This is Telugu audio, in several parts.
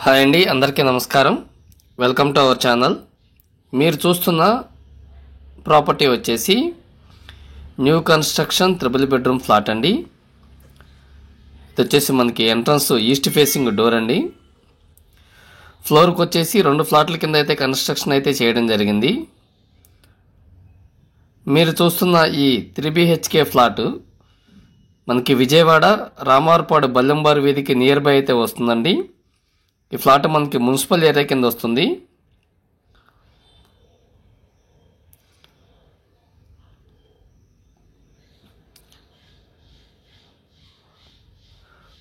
హాయ్ అండి, అందరికీ నమస్కారం. Welcome to our channel. మీరు చూస్తున్న ప్రాపర్టీ వచ్చేసి new construction triple bedroom flat అండి. ఇది వచ్చేసి మనకి ఎంట్రన్స్ ఈస్ట్ ఫేసింగ్ డోర్ అండి. ఫ్లోర్కి వచ్చేసి 2 ఫ్లాట్ల కింద అయితే కన్స్ట్రక్షన్ అయితే చేయడం జరిగింది. మీరు చూస్తున్న ఈ 3 BHK ఫ్లాట్ మనకి విజయవాడ రామారపాడు బల్లెంబారు వీధికి నియర్ బై అయితే వస్తుందండి. ఈ ఫ్లాట్ మనకి మున్సిపల్ ఏరియా కింద వస్తుంది.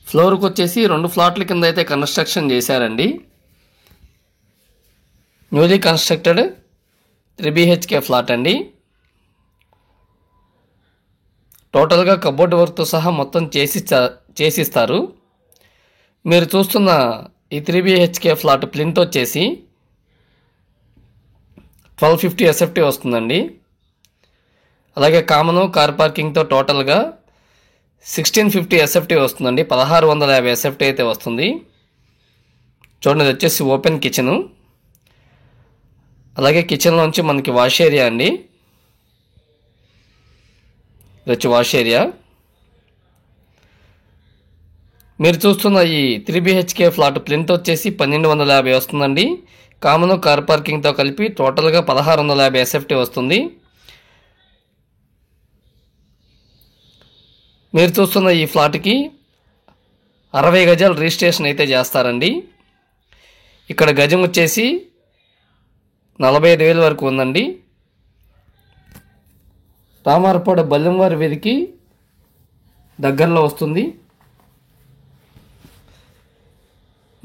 ఫ్లోర్కి వచ్చేసి 2 ఫ్లాట్ల కింద అయితే కన్స్ట్రక్షన్ చేశారండి. న్యూలీ కన్స్ట్రక్టెడ్ 3 BHK ఫ్లాట్ అండి. టోటల్గా కబోర్డ్ వర్క్తో సహా మొత్తం చేసిస్తారు. మీరు చూస్తున్న ఈ 3 BHK ఫ్లాట్ ప్లింత్ వచ్చేసి 1250 SFT వస్తుందండి. అలాగే కామను కార్ పార్కింగ్తో టోటల్గా 1650 SFT వస్తుందండి. 1650 SFT అయితే వస్తుంది. చూడండి, ఇది వచ్చేసి ఓపెన్ కిచెను. అలాగే కిచెన్లోంచి మనకి వాష్ ఏరియా అండి. ఇది వచ్చి వాష్ ఏరియా. మీరు చూస్తున్న ఈ 3 BHK ఫ్లాట్ ప్లింత్ వచ్చేసి 1250 వస్తుందండి. కామను కార్ పార్కింగ్తో కలిపి టోటల్గా 1650 SFT వస్తుంది. మీరు చూస్తున్న ఈ ఫ్లాట్కి 60 గజాలు రిజిస్ట్రేషన్ అయితే చేస్తారండి. ఇక్కడ గజం వచ్చేసి 45,000 వరకు ఉందండి. రామారపాడు బల్లెంవారి వీధికి దగ్గరలో వస్తుంది.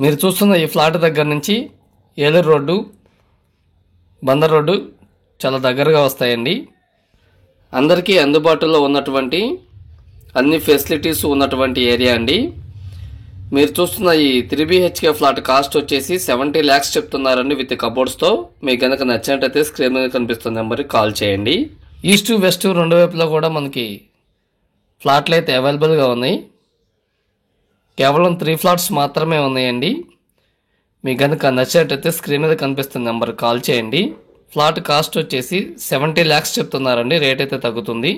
మీరు చూస్తున్న ఈ ఫ్లాట్ దగ్గర నుంచి ఏలూరు రోడ్డు, బందర్ రోడ్డు చాలా దగ్గరగా వస్తాయండి. అందరికీ అందుబాటులో ఉన్నటువంటి అన్ని ఫెసిలిటీస్ ఉన్నటువంటి ఏరియా అండి. మీరు చూస్తున్న ఈ 3 BHK ఫ్లాట్ కాస్ట్ వచ్చేసి 70 lakhs చెప్తున్నారండి విత్ కబోర్డ్స్తో. మీకు కనుక నచ్చినట్టయితే స్క్రీన్ మీద కనిపిస్తున్న నెంబర్కి కాల్ చేయండి. ఈస్ట్ వెస్ట్ 2 వైపులా కూడా మనకి ఫ్లాట్లు అయితే అవైలబుల్గా ఉన్నాయి. కేవలం 3 ఫ్లాట్స్ మాత్రమే ఉన్నాయండి. మీకు కనుక నచ్చినట్టయితే స్క్రీన్ మీద కనిపిస్తున్న నెంబర్ కాల్ చేయండి. ఫ్లాట్ కాస్ట్ వచ్చేసి 70 lakhs చెప్తున్నారండి. రేట్ అయితే తగ్గుతుంది.